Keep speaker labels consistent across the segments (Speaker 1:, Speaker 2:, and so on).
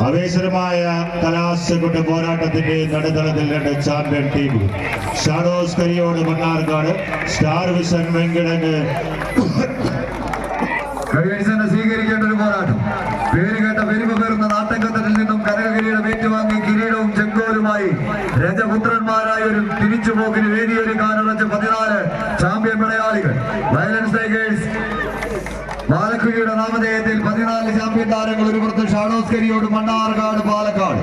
Speaker 1: ആവേശകരമായ കലാശക്കൊട്ട പോരാട്ടത്തിന്റെ നടുത്തളത്തിൽ രണ്ട് champion team shadows Kariyode Mannarkkad, star vision Venkitangu.
Speaker 2: സ്വീകരിക്കേണ്ട ഒരു പോരാട്ടം. പേരുകേട്ട പെരുമ പേറുന്ന നാട്ടങ്കത്തട്ടിൽ നിന്നും കനകകിരീടം ഏറ്റുവാങ്ങി കിരീടവും ചെങ്കോലുമായി രജപുത്രന്മാരായ ഒരു തിരിച്ചുപോക്കിന് വേദിയൊരുക്കാനുറച്ച 14 ചാമ്പ്യൻ പടയാളികൾ. വയലൻസ് ടൈഗേഴ്സ് പാലക്കുഴിയുടെ നാമധേയത്തിൽ 14 ചാമ്പ്യൻ താരങ്ങൾ. ഒരു പുറത്ത് ഷാഡോസ് കരിയോട് മണ്ണാർക്കാട് പാലക്കാട്,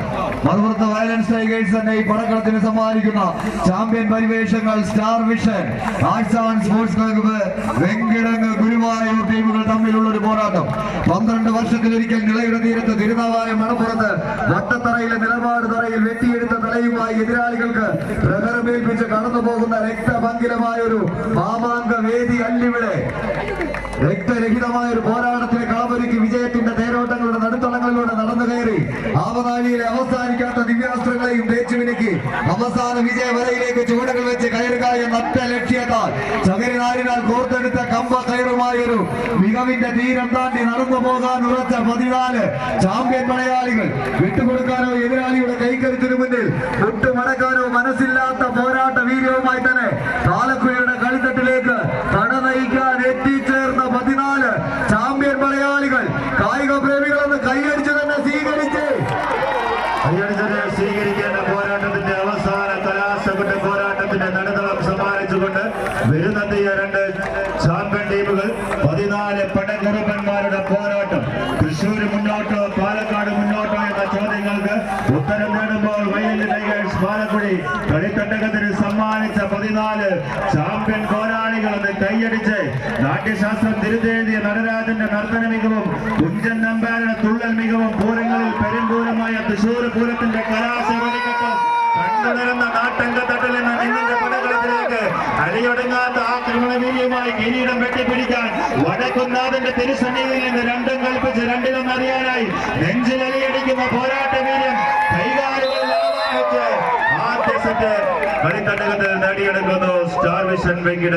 Speaker 2: മറുപുറത്ത് വയലൻസ് ടൈഗേഴ്സ് തന്നെ ഈ പടക്കളത്തിന് സമ്മാനിക്കുന്ന ചാമ്പ്യൻ പരിവേഷങ്ങൾ star vision, arts and sports club, Venkitangu, Guruvayur ടീമുകൾ തമ്മിലുള്ള ഒരു പോരാട്ടം. 12 വർഷത്തിലൊരിക്കൽ നിളയുടെ തീരത്ത് തിരുനാവായ മണപ്പുറത്ത് വട്ടത്തറയിലെ നിലപാട് തറയിൽ വെട്ടിയെടുത്ത തലയുമായി എതിരാളികൾക്ക് പ്രഹരമേൽപ്പിച്ച് കടന്നു പോകുന്ന രക്തഭംഗിരമായ ഒരു മാമാങ്ക വേദി അല്ലിവിടെ. രക്തരഹിതമായ ഒരു പോരാട്ടത്തിന് കളമൊരുക്കി വിജയത്തിന്റെ തേരോട്ടങ്ങളുടെ നടുത്തളങ്ങളിലൂടെ നടന്നു കയറി ആവനാഴിയിലെ അവസാനിക്കാത്ത ദിവ്യാസ്ത്രങ്ങളെയും തേച്ചുമിനുക്കി അവസാന വിജയ വരയിലേക്ക് ചുവടുകൾ വെച്ച് കയറുക എന്ന ഒറ്റ ലക്ഷ്യത്താൽ ചകരിനാരിനാൽ കോർത്തെടുത്ത കമ്പ കയറുമായൊരു മികവിന്റെ തീരം താണ്ടി നടന്നു പോകാൻ ഉറച്ച 14 ചാമ്പ്യൻ പടയാളികൾ. വിട്ടുകൊടുക്കാനോ എതിരാളിയുടെ കൈക്കരുത്തിനു മുന്നിൽ ഒട്ടുമടക്കാനോ മനസ്സില്ലാത്ത പോരാട്ട വീര്യവുമായി തന്നെ പാലക്കുഴിയുടെ കളിത്തട്ടിലേക്ക് കടനയിക്കാൻ എത്തിച്ചേർന്ന 14 ചാമ്പ്യൻ പടയാളികൾ. കായിക പ്രേമികളെന്ന് കൈയടിച്ച് തന്നെ സ്വീകരിക്കേണ്ട പോരാട്ടത്തിന്റെ അവസാന കലാശപ്പെട്ട പോരാട്ടത്തിന്റെ നടുതളം സമ്മാനിച്ചുകൊണ്ട് വരുന്നെത്തിയ 2 ചാമ്പ്യൻ ടീമുകൾ. 14 പടകുറുപ്പന്മാരുടെ പോരാട്ടം. തൃശ്ശൂർ മുന്നോട്ടോ പാലക്കാട് മുന്നോട്ടോ എന്ന ചോദ്യങ്ങൾക്ക് ഉത്തരം നേടുമ്പോൾ വയലൻസ് ടൈഗേഴ്സ് പാലക്കുഴി കളിത്തട്ടകത്തിന് സമ്മാനിച്ച 14 ചാമ്പ്യൻ പോരാളികളെന്ന് കൈയടിച്ച് നാട്യശാസ്ത്രം തിരുത്തേതിയ നടരാജന്റെ നർത്തന മികവും കുഞ്ചൻ നമ്പാരുടെ തുള്ളൽ മികവും പൂരങ്ങളിൽ പെരുമ്പൂരമായ തൃശ്ശൂർ പൂരത്തിന്റെ കലാശവടിക്കട്ട് കണ്ടുണരുന്ന നാട്ടങ്കത്തട്ടിൽ നിന്ന് നിന്നിന്റെ പടകളത്തിലേക്ക് അടിയൊടുങ്ങാത്ത ആക്രമണവീര്യമായി കിരീടം വെട്ടിപ്പിടിക്കാൻ വടക്കുന്നാഥന്റെ തിരുസന്നിധിയിൽ നിന്ന് 2 കൽപ്പിച്ച് 2 അറിയാനായി നെഞ്ചിൽ അലിയടിക്കുന്ന പോരാട്ട വീര്യം കൈകാലുകളിൽ ആവാഹിച്ച് ആദ്യ സെറ്റ് കളിത്തട്ടകത്തിൽ നേടിയെടുക്കുന്നു സ്റ്റാർ വിഷൻ വെങ്കിട.